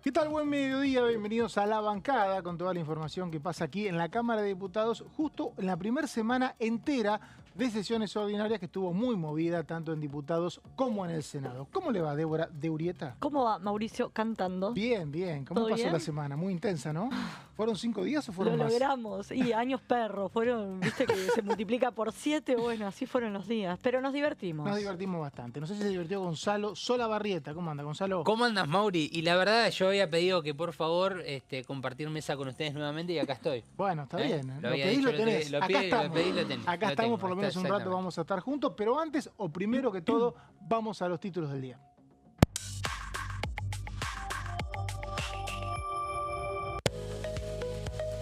¿Qué tal? Buen mediodía, bienvenidos a La Bancada con toda la información que pasa aquí en la Cámara de Diputados justo en la primera semana entera de sesiones ordinarias que estuvo muy movida tanto en diputados como en el Senado. ¿Cómo le va, Débora de Urieta? ¿Cómo va Mauricio cantando? Bien, bien. ¿Cómo ¿Todo pasó bien? la semana? Muy intensa, ¿no? ¿Fueron 5 días o fueron Lo más? logramos. Y años perros. Fueron, viste que se multiplica por 7. Bueno, así fueron los días. Pero nos divertimos. Nos divertimos bastante. No sé si se divirtió Gonzalo Solabarrieta. ¿Cómo anda, Gonzalo? ¿Cómo andas, Mauri? Y la verdad, yo había pedido que por favor compartir mesa con ustedes nuevamente y acá estoy. Bueno, está bien. Lo Lo había pedís, dicho, lo tenés. lo Acá pedí, estamos. lo pedí, lo tengo. Acá Lo estamos, tengo, por lo menos un rato exactamente. vamos a estar juntos. Pero antes, o primero que todo, vamos a los títulos del día.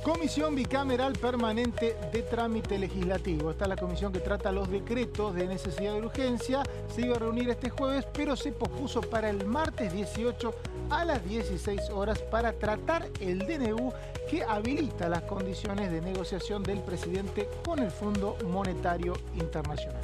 Comisión Bicameral Permanente de Trámite Legislativo. Esta es la comisión que trata los decretos de necesidad de urgencia. Se iba a reunir este jueves, pero se pospuso para el martes 18 a las 16 horas para tratar el DNU que habilita las condiciones de negociación del presidente con el Fondo Monetario Internacional.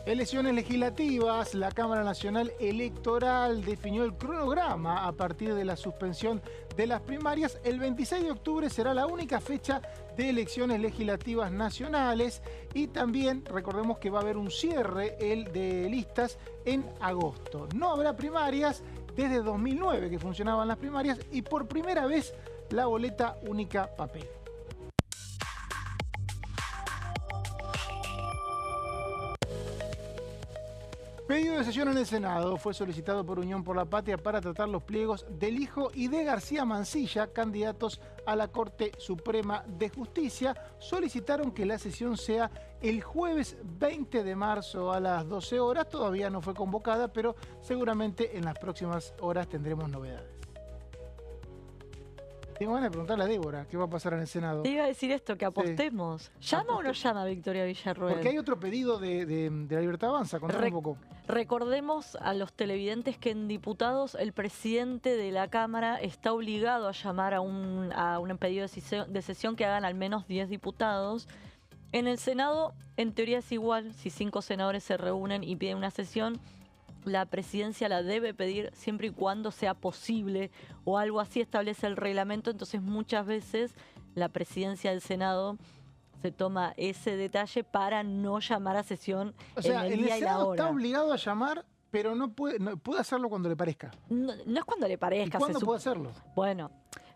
Elecciones legislativas, la Cámara Nacional Electoral definió el cronograma a partir de la suspensión de las primarias. El 26 de octubre será la única fecha de elecciones legislativas nacionales y también recordemos que va a haber un cierre de listas en agosto. No habrá primarias desde 2009 que funcionaban las primarias y por primera vez la boleta única papel. Pedido de sesión en el Senado fue solicitado por Unión por la Patria para tratar los pliegos del hijo y de García Mansilla, candidatos a la Corte Suprema de Justicia. Solicitaron que la sesión sea el jueves 20 de marzo a las 12 horas. Todavía no fue convocada, pero seguramente en las próximas horas tendremos novedades. Tengo ganas de preguntarle a Débora qué va a pasar en el Senado. Te iba a decir esto, que apostemos. ¿Llama o no llama Victoria Villarroel? Porque hay otro pedido de la Libertad Avanza. Contame un poco. Recordemos a los televidentes que en diputados el presidente de la Cámara está obligado a llamar a un pedido de sesión que hagan al menos 10 diputados. En el Senado, en teoría es igual. Si 5 senadores se reúnen y piden una sesión, la presidencia la debe pedir siempre y cuando sea posible o algo así establece el reglamento. Entonces muchas veces la presidencia del Senado se toma ese detalle para no llamar a sesión en el día y la Senado hora. está obligado a llamar, pero no puede hacerlo cuando le parezca. No es cuando le ¿Y parezca. cuándo puede hacerlo? Bueno,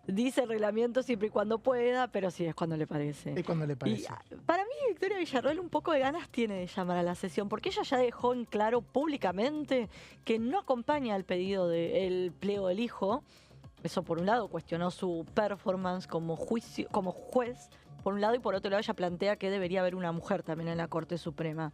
dice el reglamento siempre y cuando pueda, pero sí es cuando le parece. Es cuando le parece. Y para mí Victoria Villarroel un poco de ganas tiene de llamar a la sesión, porque ella ya dejó en claro públicamente que no acompaña al pedido del pliego del hijo. Eso por un lado cuestionó su performance como juez, por un lado, y por otro lado ella plantea que debería haber una mujer también en la Corte Suprema.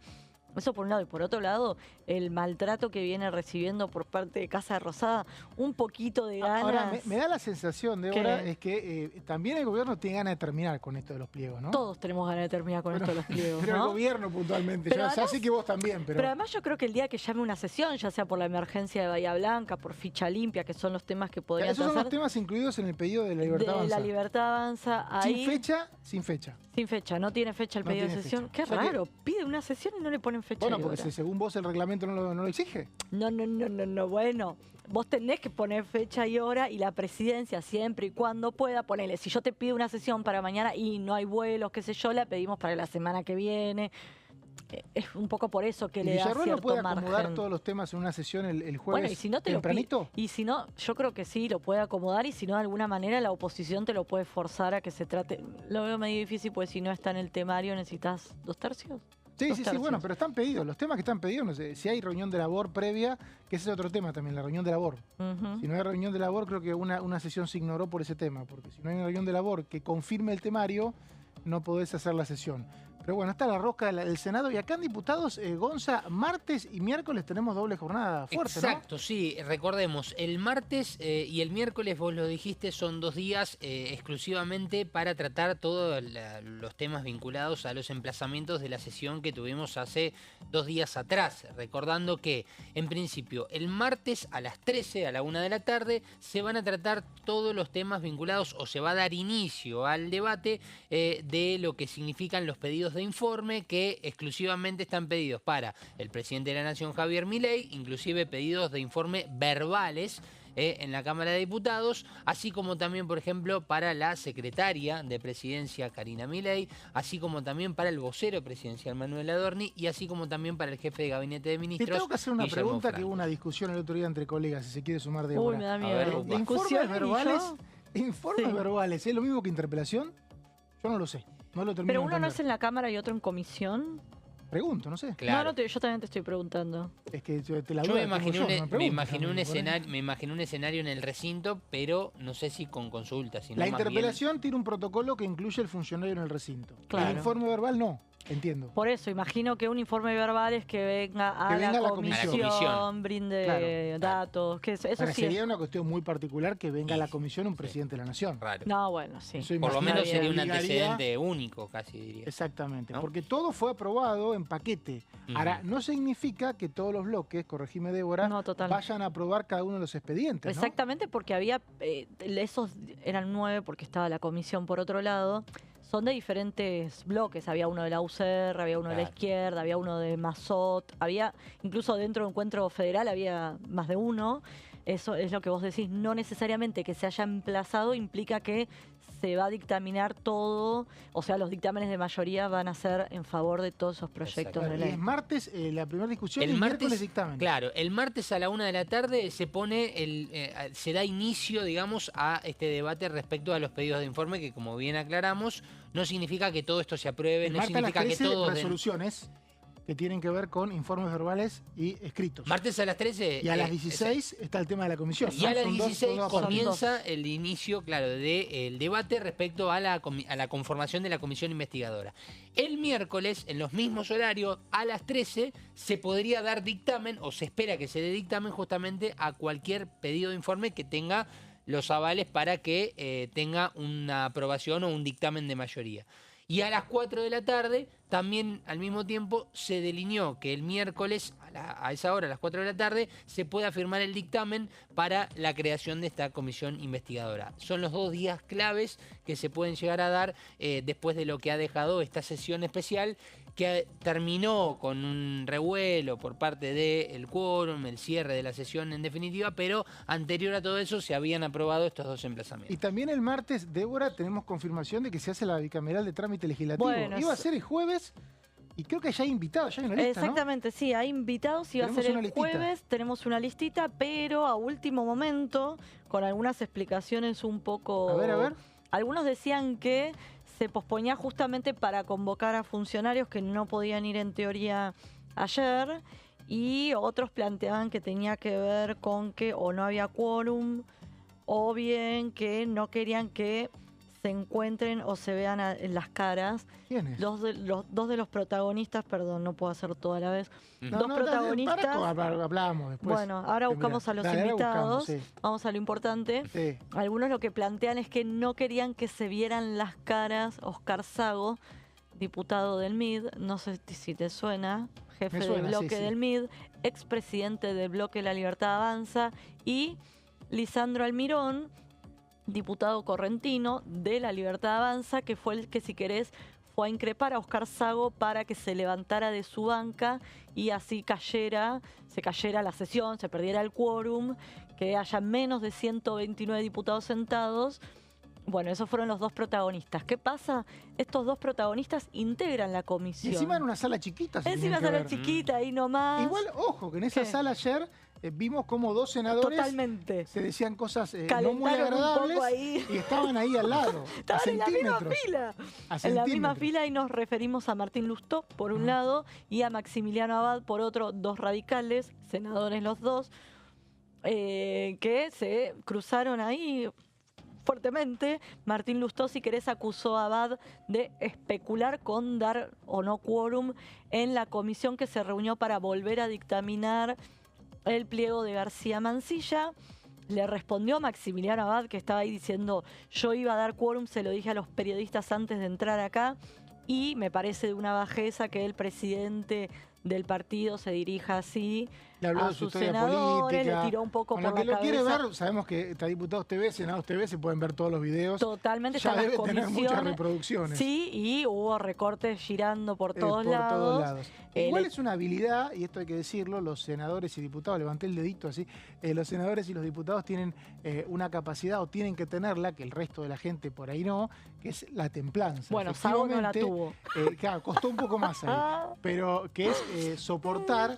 Eso por un lado. Y por otro lado, el maltrato que viene recibiendo por parte de Casa Rosada, un poquito de ganas. Ahora, me da la sensación, Débora, es que también el gobierno tiene ganas de terminar con esto de los pliegos, ¿no? Todos tenemos ganas de terminar con esto de los pliegos, pero ¿no? el gobierno puntualmente. Pero Ya además, sé que vos también, pero además yo creo que el día que llame una sesión, ya sea por la emergencia de Bahía Blanca, por ficha limpia, que son los temas que podrían esos son hacer los temas incluidos en el pedido de la Libertad de Avanza. la Libertad Avanza, ahí, Sin fecha. sin fecha, no tiene fecha el No pedido de tiene sesión. fecha. Qué O sea que- raro, pide una sesión y no le ponen fecha. Bueno, y porque hora. según vos el reglamento no lo exige. No, bueno, vos tenés que poner fecha y hora y la presidencia siempre y cuando pueda ponerle. Si yo te pido una sesión para mañana y no hay vuelos, qué sé yo, la pedimos para la semana que viene. Es un poco por eso que ¿Y le da Villarroel no cierto puede acomodar margen. todos los temas en una sesión el jueves Bueno, y si no te tempranito? y si no, yo creo que sí, lo puede acomodar y si no, de alguna manera la oposición te lo puede forzar a que se trate. Lo veo medio difícil, pues si no está en el temario necesitas 2/3. Sí, Dos sí, tercios. bueno, pero están pedidos. Los temas que están pedidos, no sé, si hay reunión de labor previa, que ese es otro tema también, la reunión de labor. Ujú. Si no hay reunión de labor, creo que una sesión se ignoró por ese tema, porque si no hay una reunión de labor que confirme el temario, no podés hacer la sesión. Pero bueno, está la rosca del Senado y acá en diputados, Gonza, martes y miércoles tenemos doble jornada fuerte, Exacto, sí, recordemos, el martes y el miércoles, vos lo dijiste, son 2 días exclusivamente para tratar todos los temas vinculados a los emplazamientos de la sesión que tuvimos hace 2 días atrás. Recordando que, en principio, el martes a las 13, a la 1 de la tarde, se van a tratar todos los temas vinculados o se va a dar inicio al debate de lo que significan los pedidos de informe que exclusivamente están pedidos para el presidente de la Nación, Javier Milei, inclusive pedidos de informe verbales en la Cámara de Diputados, así como también, por ejemplo, para la secretaria de Presidencia, Karina Milei, así como también para el vocero presidencial, Manuel Adorni, y así como también para el jefe de Gabinete de Ministros, Te tengo que hacer una Guillermo pregunta, Franco. que hubo una discusión el otro día entre colegas, si se quiere sumar de Uy, me da miedo. ver, ¿De informes ¿Discusiones y verbales? yo? ¿Informes Sí. verbales es lo mismo que interpelación? Yo no lo sé, no lo termino Pero de uno no entender. es en la Cámara y otro en comisión. Pregunto, no sé. Claro. No, yo también te estoy preguntando. Es que te la Yo duda me la tengo imaginé, yo, no me preguntes imaginé un también, por ahí. escenario, me imaginé un escenario en el recinto, pero no sé si con consulta, sino La más bien- interpelación tiene un protocolo que incluye el funcionario en el recinto. Claro. El informe verbal no, entiendo. Por eso, imagino que un informe verbal es que venga a, Que venga la, a la comisión, comisión. brinde Claro. datos, que eso Ahora, sí sería es. una cuestión muy particular que venga a la comisión un presidente de la nación. Raro. No, bueno, sí. Eso Por lo imagino menos que sería un obligaría- antecedente único, casi diría. Exactamente, ¿No? porque todo fue aprobado en paquete. Ahora, Ujú. no significa que todos los bloques, corregime Débora, No, total. vayan a aprobar cada uno de los expedientes, ¿no? Exactamente, porque había, esos eran 9 porque estaba la comisión por otro lado, son de diferentes bloques, había uno de la UCR, había uno de la Claro. izquierda, había uno de Mazot, había, incluso dentro de Encuentro Federal había más de uno, eso es lo que vos decís, no necesariamente que se haya emplazado implica que se va a dictaminar todo, o sea, los dictámenes de mayoría van a ser en favor de todos esos proyectos Claro, de y ley. es martes la primera discusión El y martes, miércoles dictamen. Claro, el martes a la 1 de la tarde se pone se da inicio, digamos, a este debate respecto a los pedidos de informe, que como bien aclaramos, no significa que todo esto se apruebe, El no martes a las significa que 13 todos den- resoluciones que tienen que ver con informes verbales y escritos. Martes a las 13. Y a las 16 está el tema de la comisión. Y ¿no? a las Son dos- 16 son dos comienza el inicio, claro, del debate respecto a la conformación de la comisión investigadora. El miércoles, en los mismos horarios, a las 13, se podría dar dictamen, o se espera que se dé dictamen justamente a cualquier pedido de informe que tenga los avales para que tenga una aprobación o un dictamen de mayoría. Y a las 4 de la tarde, también al mismo tiempo, se delineó que el miércoles, a esa hora, a las 4 de la tarde, se pueda firmar el dictamen para la creación de esta comisión investigadora. Son los 2 días claves que se pueden llegar a dar después de lo que ha dejado esta sesión especial, que terminó con un revuelo por parte del quórum, el cierre de la sesión en definitiva, pero anterior a todo eso se habían aprobado estos 2 emplazamientos. Y también el martes, Débora, tenemos confirmación de que se hace la bicameral de trámite legislativo. Bueno, Iba a ser el jueves y creo que ya hay invitados, ya hay una lista, ¿no? Exactamente, sí, hay invitados y va a Tenemos ser una el listita. jueves, tenemos una listita, pero a último momento, con algunas explicaciones un poco... A ver. Algunos decían que se posponía justamente para convocar a funcionarios que no podían ir en teoría ayer, y otros planteaban que tenía que ver con que o no había quórum, o bien que no querían que se encuentren o se vean en las caras ¿Quién es? dos de los protagonistas, perdón, no puedo hacer todo a la vez. Ujú. No, dos no, protagonistas. hablamos después. Bueno, ahora buscamos a los Dale, ahora invitados, buscamos, sí. vamos a lo importante. Sí. Algunos lo que plantean es que no querían que se vieran las caras. Oscar Sago, diputado del MID, no sé si te suena, jefe Me suena, del bloque sí, sí. del MID, expresidente del bloque La Libertad Avanza, y Lisandro Almirón, diputado correntino de La Libertad Avanza, que fue el que, si querés, fue a increpar a Oscar Sago para que se levantara de su banca y así se cayera la sesión, se perdiera el quórum, que haya menos de 129 diputados sentados. Bueno, esos fueron los 2 protagonistas. ¿Qué pasa? Estos 2 protagonistas integran la Y comisión. encima en una sala chiquita. se Encima tenían que sala ver. chiquita, ahí nomás. Igual, ojo, que en esa ¿Qué? sala ayer vimos como 2 senadores Totalmente. se decían cosas no muy Calentaron un agradables poco ahí. y estaban ahí al lado, a Estaban en la misma centímetros. fila. A En la misma centímetros. fila y nos referimos a Martín Lustó, por un lado, y a Maximiliano Abad, por otro, 2 radicales, senadores los 2, que se cruzaron ahí fuertemente. Martín Lustó, si querés, acusó a Abad de especular con dar o no quórum en la comisión que se reunió para volver a dictaminar el pliego de García Mansilla. Le respondió Maximiliano Abad, que estaba ahí diciendo: yo iba a dar quórum, se lo dije a los periodistas antes de entrar acá, y me parece de una bajeza que el presidente del partido se dirija así Le habló a de su sus historia senadores, política. le tiró un poco Con por lo que la lo quiere cabeza. ver, sabemos que está Diputados TV, Senados TV, se pueden ver todos los videos. Totalmente, Ya están las debe tener muchas comisiones. reproducciones. Sí, y hubo recortes girando por todos lados. Igual es una habilidad, y esto hay que decirlo, los senadores y diputados, levanté el dedito así, los senadores y los diputados tienen una capacidad, o tienen que tenerla, que el resto de la gente por ahí no, que es la templanza. Bueno, Sago no la tuvo. Claro, costó un poco más ahí, pero que es soportar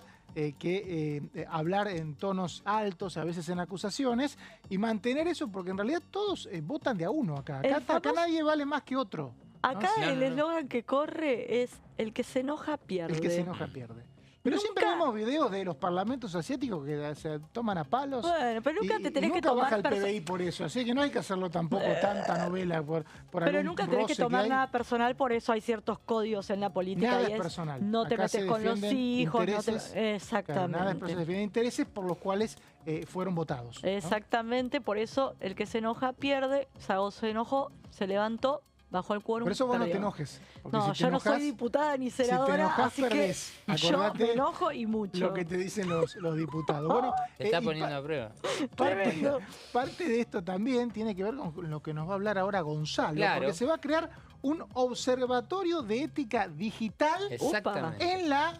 hablar en tonos altos, a veces en acusaciones, y mantener eso, porque en realidad todos votan de a uno acá. Acá nadie vale más que otro. Acá ¿no? el eslogan que corre es: el que se enoja pierde. El que se enoja pierde. Pero siempre vemos videos de los parlamentos asiáticos que se toman a palos. Bueno, pero nunca te tenés que tomar... Nunca baja el PBI por eso, así que no hay que hacerlo tampoco tanta novela por Pero nunca tenés que tomar nada personal, por eso hay ciertos códigos en la política. Nada y es personal. No te Acá metes con los hijos. Exactamente. Claro, nada es personal, se defienden intereses por los cuales fueron votados, ¿no? Exactamente, por eso el que se enoja pierde. Sago se enojó, se levantó, bajó el quórum. Por eso vos no te perdió. enojes. No, yo no soy diputada ni senadora, si te enojás, así perdés. que yo me enojo y mucho. Lo que te dicen los diputados. Bueno, Te está poniendo a prueba. Parte de esto también tiene que ver con lo que nos va a hablar ahora Gonzalo, Claro. porque se va a crear un observatorio de ética digital Exactamente. en la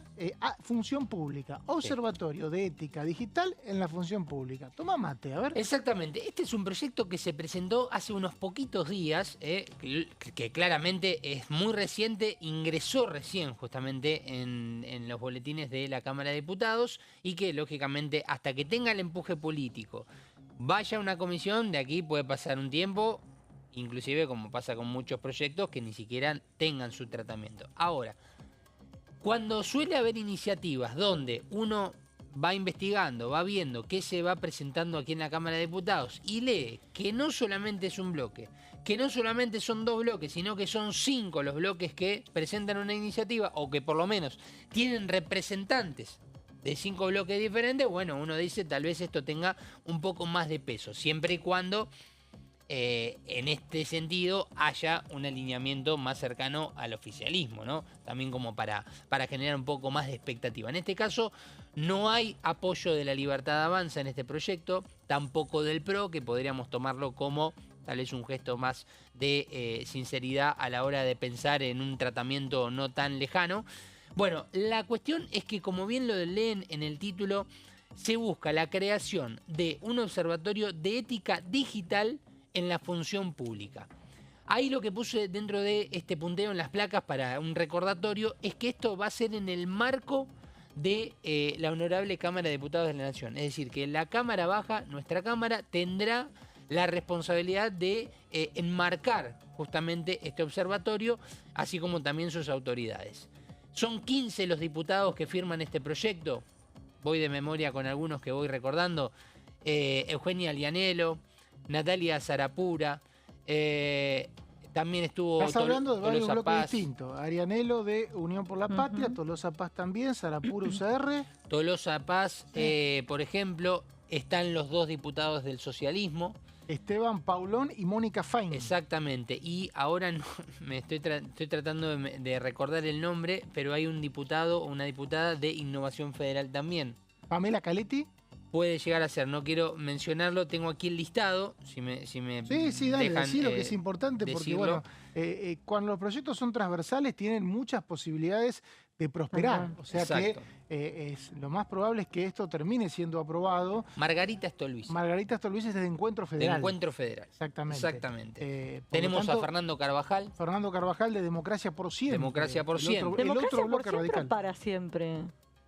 función pública. Observatorio de ética digital en la función pública. Toma mate, a ver. Exactamente. Este es un proyecto que se presentó hace unos poquitos días, que claramente es muy reciente, ingresó recién justamente en los boletines de la Cámara de Diputados y que lógicamente hasta que tenga el empuje político, vaya a una comisión, de aquí puede pasar un tiempo, inclusive como pasa con muchos proyectos que ni siquiera tengan su tratamiento. Ahora, cuando suele haber iniciativas donde uno va investigando, va viendo qué se va presentando aquí en la Cámara de Diputados y lee que no solamente es un bloque, que no solamente son 2 bloques, sino que son 5 los bloques que presentan una iniciativa o que por lo menos tienen representantes de 5 bloques diferentes, bueno, uno dice tal vez esto tenga un poco más de peso, siempre y cuando en este sentido haya un alineamiento más cercano al oficialismo, ¿no? También como para generar un poco más de expectativa. En este caso no hay apoyo de la Libertad Avanza en este proyecto, tampoco del PRO, que podríamos tomarlo como tal vez un gesto más de sinceridad a la hora de pensar en un tratamiento no tan lejano. Bueno, la cuestión es que, como bien lo leen en el título, se busca la creación de un observatorio de ética digital en la función pública. Ahí lo que puse dentro de este punteo en las placas para un recordatorio es que esto va a ser en el marco de la Honorable Cámara de Diputados de la Nación. Es decir, que la Cámara Baja, nuestra Cámara, tendrá la responsabilidad de enmarcar justamente este observatorio, así como también sus autoridades. Son 15 los diputados que firman este proyecto. Voy de memoria con algunos que voy recordando. Eugenia Lianelo, Natalia Zarapura, también estuvo... Estás hablando de varios Tolosa bloques Paz. distintos. Arianelo de Unión por la Patria, Tolosa Paz también, Zarapura UCR. Tolosa Paz, por ejemplo, están los 2 diputados del socialismo. Esteban Paulón y Mónica Fain. Exactamente, y ahora no, estoy tratando de recordar el nombre, pero hay un diputado o una diputada de Innovación Federal también. Pamela Caletti. Puede llegar a ser, no quiero mencionarlo, tengo aquí el listado, si me Sí, dale, dejan, decilo que es importante porque decirlo. bueno, cuando los proyectos son transversales tienen muchas posibilidades de prosperar. O sea Exacto. que lo más probable es que esto termine siendo aprobado. Margarita Stolbizer, Margarita Stolbizer es de Encuentro de Federal. Encuentro Federal. Exactamente. Por Tenemos lo tanto, a Fernando Carvajal. Fernando Carvajal de Democracia por Siempre. Democracia por Siempre. El ¿Democracia otro por bloque siempre radical. o para siempre?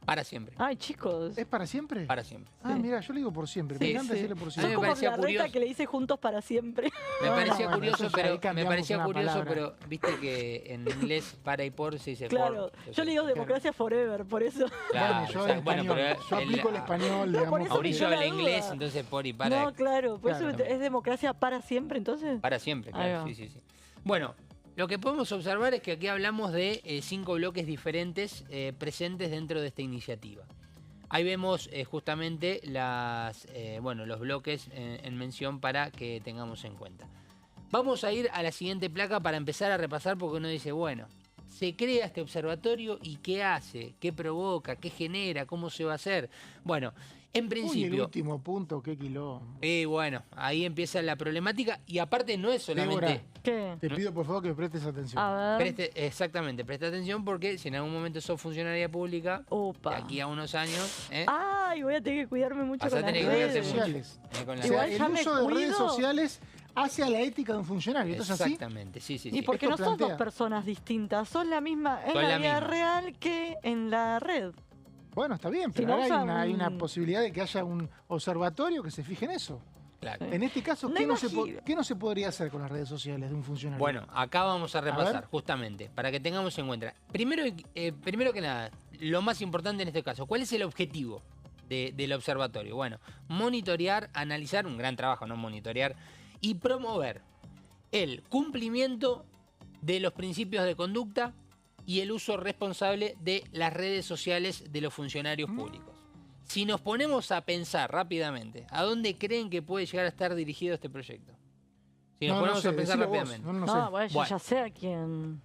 Para siempre. Ay, chicos. ¿Es para siempre? Para siempre. Ah, mira, yo le digo por siempre. Sí, Me encanta sí. decirle por A mí Son me siempre. como parecía la curioso. reta que le dice juntos para siempre. Me No, parecía no, curioso, eso ya ahí pero me cambiamos parecía una curioso, palabra. pero viste que en inglés para y por se dice Claro, for. yo le digo democracia forever, por eso. Claro, Bueno, yo, exacto. Bueno, español, pero yo aplico el español, No, por digamos. eso porque- Mauricio me habla quedó la inglés, duda. entonces por y para. No, claro, por Claro. eso es democracia para siempre, entonces. Para siempre, Ahí claro. va. Sí, sí, sí. Bueno, lo que podemos observar es que aquí hablamos de 5 bloques diferentes presentes dentro de esta iniciativa. Ahí vemos justamente los bloques en mención para que tengamos en cuenta. Vamos a ir a la siguiente placa para empezar a repasar porque uno dice, bueno, se crea este observatorio y qué hace, qué provoca, qué genera, cómo se va a hacer. Bueno, en Uy, el principio... último punto, qué quilombo. Y bueno, ahí empieza la problemática y aparte no es solamente... Débora, ¿Qué? te pido por favor que prestes atención. A ver. Exactamente, presta atención porque si en algún momento sos funcionaria pública, de Opa. aquí a unos años, Ay, voy a tener que cuidarme mucho vas con a las tener que cuidarte redes. mucho. sociales. Con O la- sea, Igual el ya me uso de redes cuido. sociales hace a la ética de un funcionario. ¿Esto es así? Exactamente, sí, sí, Y sí. porque Esto no sos dos plantea- personas distintas, sos la misma en Son la la vida misma. real que en la red. Bueno, está bien, Si pero no ahora usa hay una un- posibilidad de que haya un observatorio que se fije en eso. Claro. En este caso, No ¿qué no imagino. qué no se podría hacer con las redes sociales de un funcionario? Bueno, acá vamos a repasar ver. justamente, para que tengamos en cuenta. Primero que nada, lo más importante en este caso, ¿cuál es el objetivo del observatorio? Bueno, monitorear, analizar, un gran trabajo, no monitorear, y promover el cumplimiento de los principios de conducta y el uso responsable de las redes sociales de los funcionarios públicos. Si nos ponemos a pensar rápidamente, ¿a dónde creen que puede llegar a estar dirigido este proyecto? Si nos no, ponemos sé, a pensar decilo vos, rápidamente. no No, sé. bueno, yo Bueno. ya sé a quién.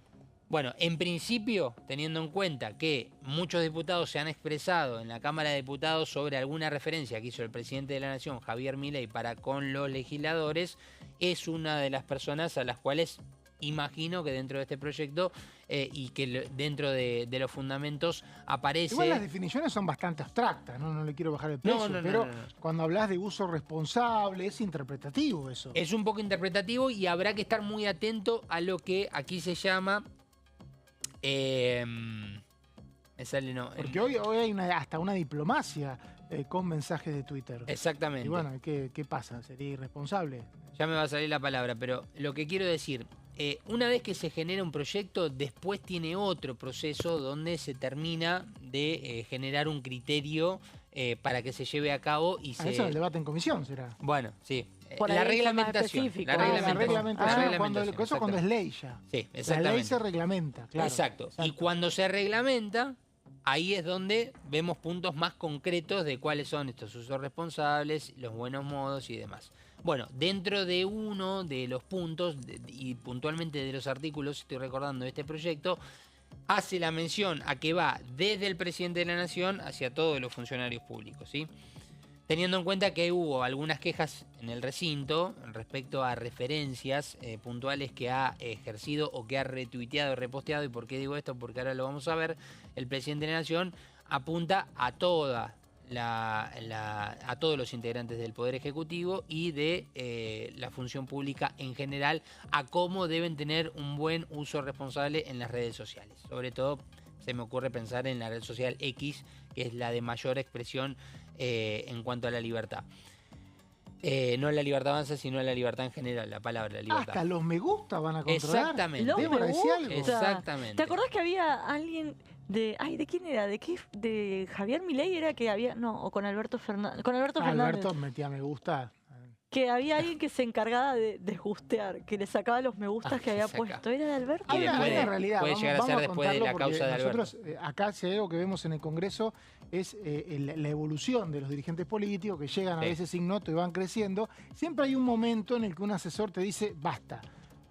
Bueno, en principio, teniendo en cuenta que muchos diputados se han expresado en la Cámara de Diputados sobre alguna referencia que hizo el presidente de la Nación, Javier Milei, para con los legisladores, es una de las personas a las cuales imagino que dentro de este proyecto y que dentro de los fundamentos aparece... Igual las definiciones son bastante abstractas, no le quiero bajar el precio, no, pero no. cuando hablas de uso responsable es interpretativo eso. Es un poco interpretativo y habrá que estar muy atento a lo que aquí se llama... me sale no. Porque hoy hay hasta una diplomacia con mensajes de Twitter. Exactamente. Y bueno, ¿qué pasa? ¿Sería irresponsable? Ya me va a salir la palabra, pero lo que quiero decir, una vez que se genera un proyecto, después tiene otro proceso donde se termina de generar un criterio para que se lleve a cabo y se... Eso el debate en comisión será. Bueno, sí. Por La ahí es más reglamentación. específico. La Ah, la reglamentación. reglamentación. Eso cuando es ley ya. Sí, La exactamente. ley se reglamenta, claro. Exacto. Y cuando se reglamenta, ahí es donde vemos puntos más concretos de cuáles son estos usos responsables, los buenos modos y demás. Bueno, dentro de uno de los puntos, y puntualmente de los artículos, estoy recordando de este proyecto, hace la mención a que va desde el presidente de la Nación hacia todos los funcionarios públicos, ¿sí? Teniendo en cuenta que hubo algunas quejas en el recinto respecto a referencias puntuales que ha ejercido o que ha retuiteado, reposteado. ¿Y por qué digo esto? Porque ahora lo vamos a ver. El presidente de la Nación apunta a toda a todos los integrantes del Poder Ejecutivo y de la función pública en general, a cómo deben tener un buen uso responsable en las redes sociales. Sobre todo se me ocurre pensar en la red social X, que es la de mayor expresión en cuanto a la libertad. No la libertad avanza, sino la libertad en general, la palabra libertad. Hasta los me gusta van a controlar. Exactamente. Los Débora, me decía gusta. algo. Exactamente. ¿Te acordás que había alguien de... Ay, ¿de quién era? ¿De qué? ¿De Javier Milei era que había...? No, o con Alberto Fernández. Con Alberto Fernández. Alberto metía me gusta. Que había alguien que se encargaba de justear, que le sacaba los me gustas que había saca. puesto. ¿Era de Alberto? Y Hay después una realidad. puede llegar a ser después de contarlo la porque causa de Alberto. nosotros, acá, si hay algo que vemos en el Congreso, es la evolución de los dirigentes políticos que llegan a Sí. veces sin noto y van creciendo. Siempre hay un momento en el que un asesor te dice, basta,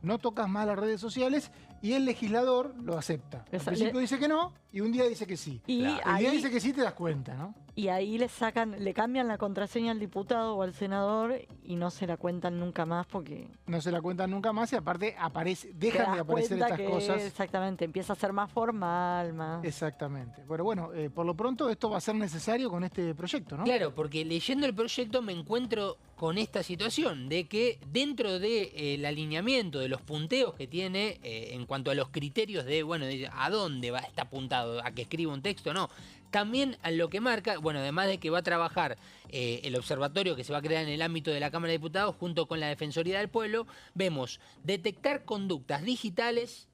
no tocas más las redes sociales, y el legislador lo acepta. Al Esa- principio dice que no, y un día dice que sí. Y Claro. El día ahí, dice que sí, te das cuenta, ¿no? y ahí le cambian la contraseña al diputado o al senador y no se la cuentan nunca más porque... No se la cuentan nunca más y aparte te dejan de das aparecer cuenta estas que cosas. exactamente, empieza a ser más formal, más... Exactamente. Bueno, por lo pronto esto va a ser necesario con este proyecto, ¿no? Claro, porque leyendo el proyecto me encuentro con esta situación de que dentro del alineamiento de los punteos que tiene en cuanto a los criterios de, bueno, de a dónde está apuntado, a que escriba un texto, no. También a lo que marca, bueno, además de que va a trabajar el observatorio que se va a crear en el ámbito de la Cámara de Diputados junto con la Defensoría del Pueblo, vemos detectar conductas digitales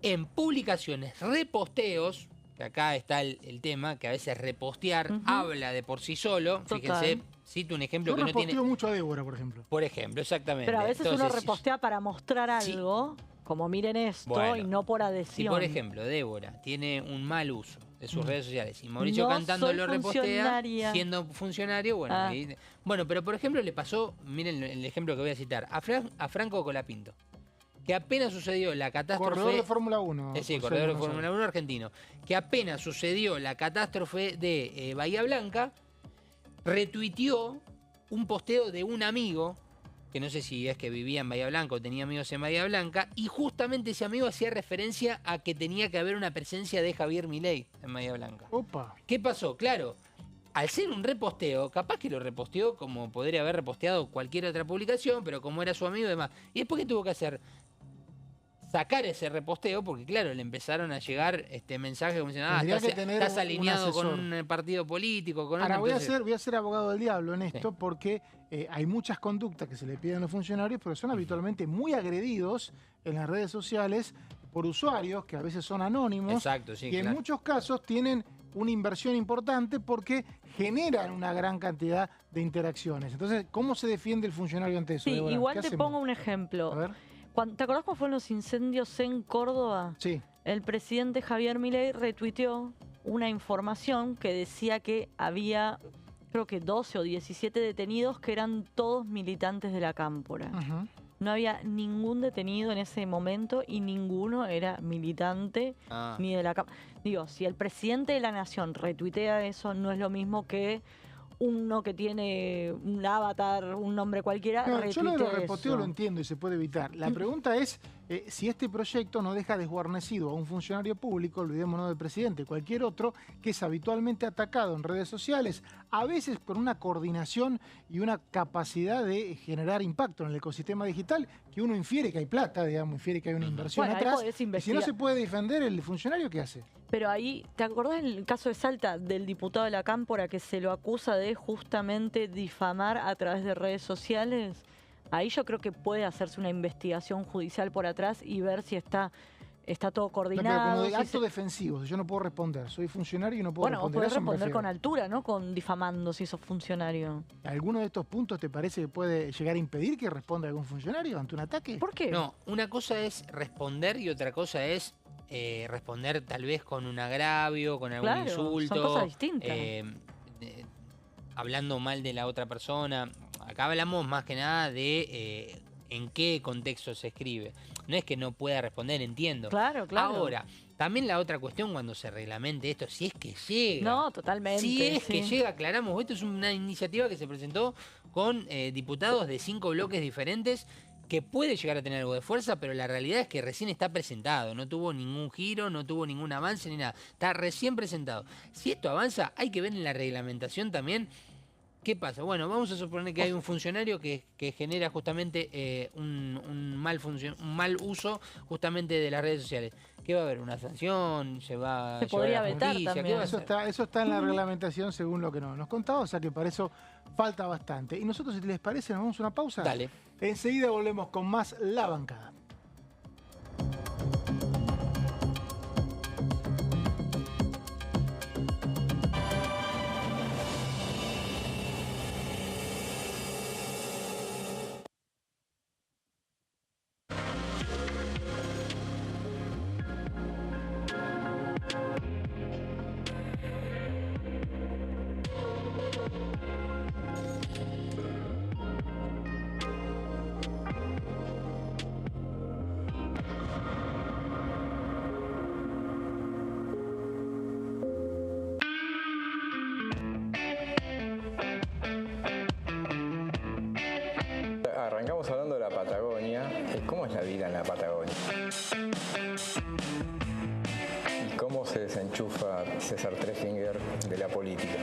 en publicaciones, reposteos, que acá está el tema, que a veces repostear Ujú. habla de por sí solo. Total. Fíjense, cito un ejemplo Yo que no reposteo tiene... mucho a Débora, por ejemplo. Por ejemplo, exactamente. Pero a veces uno Entonces, repostea para mostrar Sí. algo, como miren esto, Bueno, y no por si adhesión. por ejemplo Débora tiene un mal uso de sus redes sociales y Mauricio No Cantando soy lo repostea funcionaria. siendo funcionario, bueno, Ah. bueno, pero por ejemplo le pasó, miren el ejemplo que voy a citar, a Franco Colapinto, que apenas sucedió la catástrofe... Corredor de Fórmula 1. Sí, corredor de Fórmula 1 argentino. Que apenas sucedió la catástrofe de Bahía Blanca, retuiteó un posteo de un amigo, que no sé si es que vivía en Bahía Blanca o tenía amigos en Bahía Blanca, y justamente ese amigo hacía referencia a que tenía que haber una presencia de Javier Milei en Bahía Blanca. Opa. ¿Qué pasó? Claro, al ser un reposteo, capaz que lo reposteó como podría haber reposteado cualquier otra publicación, pero como era su amigo y demás. ¿Y después qué tuvo que hacer? Sacar ese reposteo, porque claro, le empezaron a llegar mensajes como diciendo, estás alineado con un partido político, con Ahora otro, entonces... voy a ser abogado del diablo en esto, porque hay muchas conductas que se le piden a los funcionarios, pero son habitualmente muy agredidos en las redes sociales por usuarios que a veces son anónimos. Exacto, sí, y en muchos casos tienen una inversión importante porque generan una gran cantidad de interacciones. Entonces, ¿cómo se defiende el funcionario ante eso? Sí, Débora? igual te pongo un ejemplo. A ver. ¿Te acordás cuando fueron los incendios en Córdoba? Sí. El presidente Javier Milei retuiteó una información que decía que había, creo que 12 o 17 detenidos que eran todos militantes de la Cámpora. No había ningún detenido en ese momento y ninguno era militante ni de la Cámpora. Digo, si el presidente de la Nación retuitea eso, no es lo mismo que uno que tiene un avatar, un nombre cualquiera, yo lo del reposteo eso. lo entiendo y se puede evitar. La pregunta es si este proyecto no deja desguarnecido a un funcionario público, olvidémonos del presidente, cualquier otro, que es habitualmente atacado en redes sociales, a veces con una coordinación y una capacidad de generar impacto en el ecosistema digital, que uno infiere que hay plata, digamos, infiere que hay una inversión atrás. Y si no se puede defender el funcionario, ¿qué hace? Pero ahí, ¿te acordás del caso de Salta del diputado de la Cámpora que se lo acusa de justamente difamar a través de redes sociales? Ahí yo creo que puede hacerse una investigación judicial por atrás y ver si está todo coordinado. No, pero como de si acto defensivo, yo no puedo responder, soy funcionario y no puedo responder. Bueno, podés responder con altura, ¿no? Con difamando si sos funcionario. ¿Alguno de estos puntos te parece que puede llegar a impedir que responda algún funcionario ante un ataque? ¿Por qué? No, una cosa es responder y otra cosa es responder tal vez con un agravio, con algún insulto. Son cosas distintas. Hablando mal de la otra persona. Acá hablamos más que nada de en qué contexto se escribe. No es que no pueda responder, entiendo. Claro. Ahora, también la otra cuestión cuando se reglamente esto, si es que llega. No, totalmente. Si es que llega, aclaramos, esto es una iniciativa que se presentó con diputados de 5 bloques diferentes, que puede llegar a tener algo de fuerza, pero la realidad es que recién está presentado, no tuvo ningún giro, no tuvo ningún avance ni nada, está recién presentado. Si esto avanza, hay que ver en la reglamentación también qué pasa. Bueno, vamos a suponer que hay un funcionario que genera justamente un mal uso justamente de las redes sociales. ¿Qué va a haber? ¿Una sanción? ¿Se va a podría vetar justicia? también. Eso está en la reglamentación según lo que nos contaba, o sea que para eso falta bastante. Y nosotros, si les parece, nos vamos a una pausa. Dale. Enseguida volvemos con más La Bancada. Arrancamos hablando de la Patagonia. ¿Cómo es la vida en la Patagonia? ¿Y cómo se desenchufa César Trefinger de la política?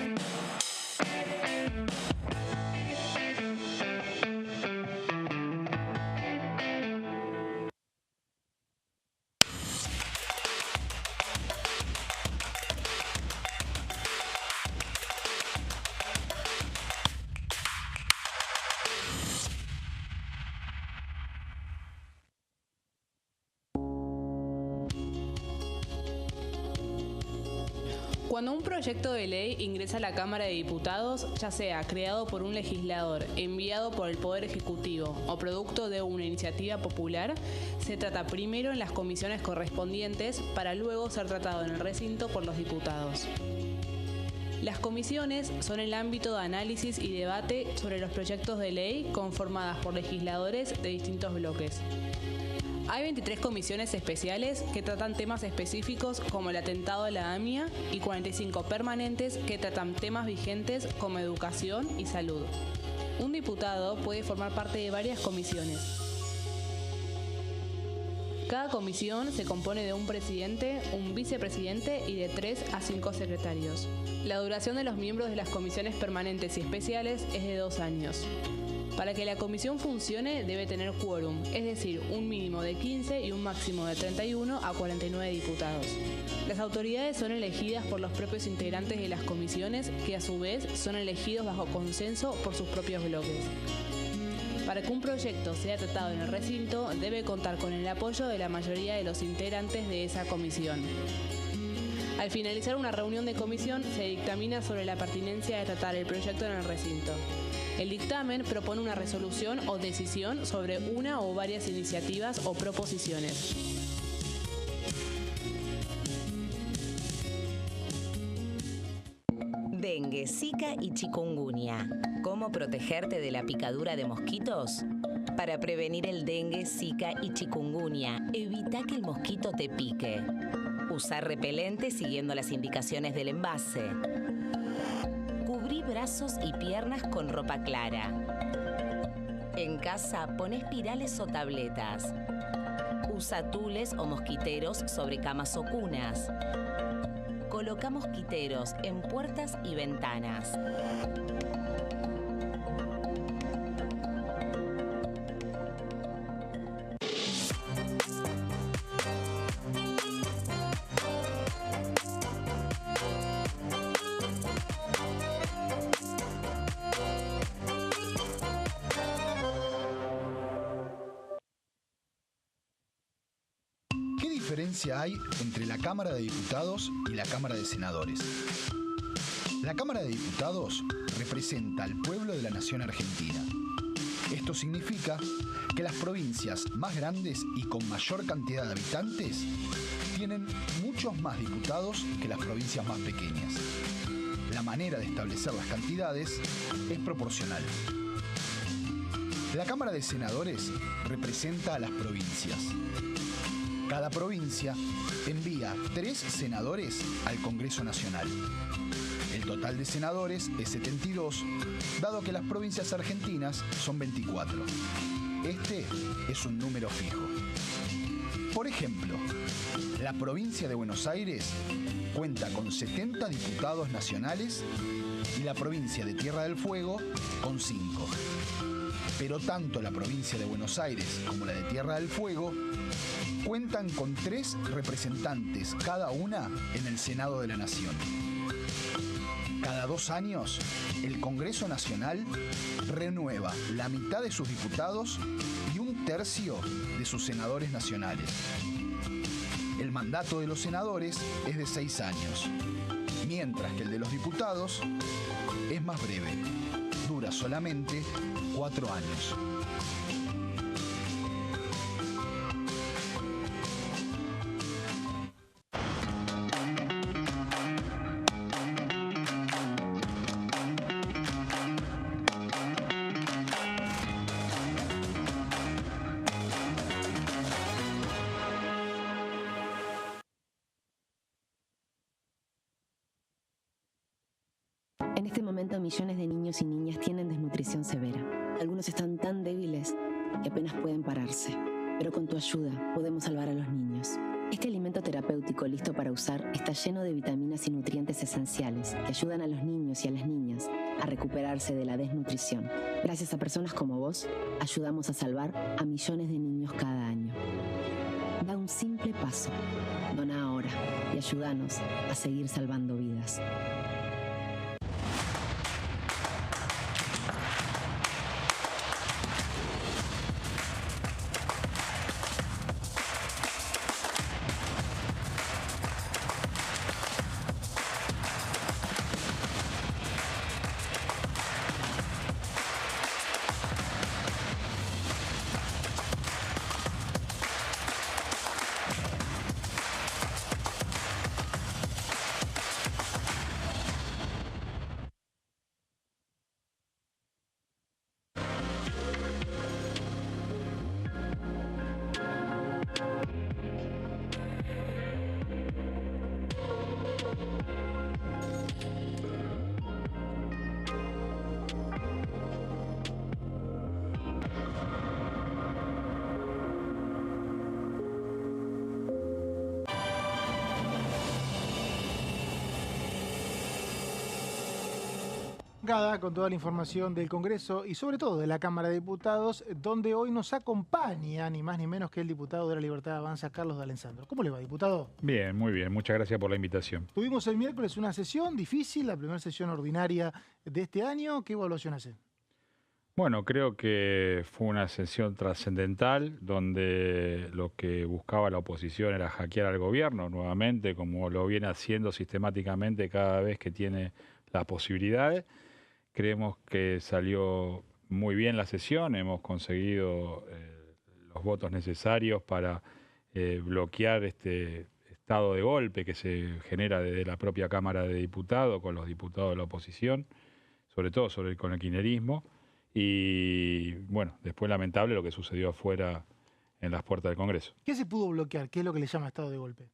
Cuando un proyecto de ley ingresa a la Cámara de Diputados, ya sea creado por un legislador, enviado por el Poder Ejecutivo o producto de una iniciativa popular, se trata primero en las comisiones correspondientes para luego ser tratado en el recinto por los diputados. Las comisiones son el ámbito de análisis y debate sobre los proyectos de ley conformadas por legisladores de distintos bloques. Hay 23 comisiones especiales que tratan temas específicos como el atentado a la AMIA y 45 permanentes que tratan temas vigentes como educación y salud. Un diputado puede formar parte de varias comisiones. Cada comisión se compone de un presidente, un vicepresidente y de 3 a 5 secretarios. La duración de los miembros de las comisiones permanentes y especiales es de 2 años. Para que la comisión funcione debe tener quórum, es decir, un mínimo de 15 y un máximo de 31 a 49 diputados. Las autoridades son elegidas por los propios integrantes de las comisiones, que a su vez son elegidos bajo consenso por sus propios bloques. Para que un proyecto sea tratado en el recinto, debe contar con el apoyo de la mayoría de los integrantes de esa comisión. Al finalizar una reunión de comisión, se dictamina sobre la pertinencia de tratar el proyecto en el recinto. El dictamen propone una resolución o decisión sobre una o varias iniciativas o proposiciones. Dengue, Zika y chikungunya. ¿Cómo protegerte de la picadura de mosquitos? Para prevenir el dengue, Zika y chikungunya, evita que el mosquito te pique. Usar repelente siguiendo las indicaciones del envase. Cubrí brazos y piernas con ropa clara. En casa, pon espirales o tabletas. Usa tules o mosquiteros sobre camas o cunas. Coloca mosquiteros en puertas y ventanas. ¿Qué diferencia hay entre la Cámara de Diputados y la Cámara de Senadores? La Cámara de Diputados representa al pueblo de la nación argentina. Esto significa que las provincias más grandes y con mayor cantidad de habitantes tienen muchos más diputados que las provincias más pequeñas. La manera de establecer las cantidades es proporcional. La Cámara de Senadores representa a las provincias. Cada provincia envía 3 senadores al Congreso Nacional. El total de senadores es 72, dado que las provincias argentinas son 24. Este es un número fijo. Por ejemplo, la provincia de Buenos Aires cuenta con 70 diputados nacionales y la provincia de Tierra del Fuego con 5. Pero tanto la provincia de Buenos Aires como la de Tierra del Fuego cuentan con 3 representantes cada una en el Senado de la Nación. Cada 2 años, el Congreso Nacional renueva la mitad de sus diputados y 1/3 de sus senadores nacionales. El mandato de los senadores es de 6 años, mientras que el de los diputados es más breve, dura solamente 4 años. En este momento, millones de niños y niñas tienen desnutrición severa. Algunos están tan débiles que apenas pueden pararse. Pero con tu ayuda podemos salvar a los niños. Este alimento terapéutico listo para usar está lleno de vitaminas y nutrientes esenciales que ayudan a los niños y a las niñas a recuperarse de la desnutrición. Gracias a personas como vos, ayudamos a salvar a millones de niños cada año. Da un simple paso. Dona ahora y ayúdanos a seguir salvando vidas. Gada, con toda la información del Congreso y sobre todo de la Cámara de Diputados, donde hoy nos acompaña ni más ni menos que el diputado de la Libertad Avanza, Carlos D'Alessandro. ¿Cómo le va, diputado? Bien, muy bien. Muchas gracias por la invitación. Tuvimos el miércoles una sesión difícil, la primera sesión ordinaria de este año. ¿Qué evaluación hace? Bueno, creo que fue una sesión trascendental donde lo que buscaba la oposición era hackear al gobierno nuevamente, como lo viene haciendo sistemáticamente cada vez que tiene las posibilidades. Creemos que salió muy bien la sesión, hemos conseguido los votos necesarios para bloquear este estado de golpe que se genera desde la propia Cámara de Diputados con los diputados de la oposición, sobre todo con el kirchnerismo. Y bueno, después lamentable lo que sucedió afuera en las puertas del Congreso. ¿Qué se pudo bloquear? ¿Qué es lo que le llama estado de golpe?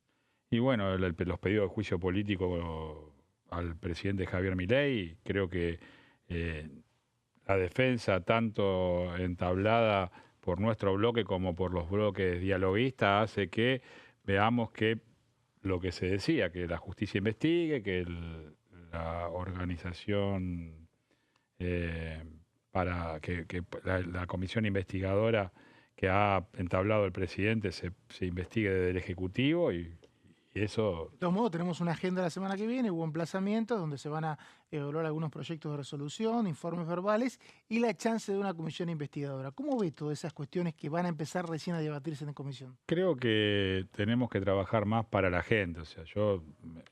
Y bueno, los pedidos de juicio político al presidente Javier Milei, creo que la defensa tanto entablada por nuestro bloque como por los bloques dialoguistas hace que veamos que lo que se decía, que la justicia investigue, que la organización para que la comisión investigadora que ha entablado el presidente se investigue desde el Ejecutivo y eso... De todos modos, tenemos una agenda la semana que viene, hubo emplazamientos donde se van a evaluar algunos proyectos de resolución, informes verbales y la chance de una comisión investigadora. ¿Cómo ve todas esas cuestiones que van a empezar recién a debatirse en comisión? Creo que tenemos que trabajar más para la gente. O sea, yo me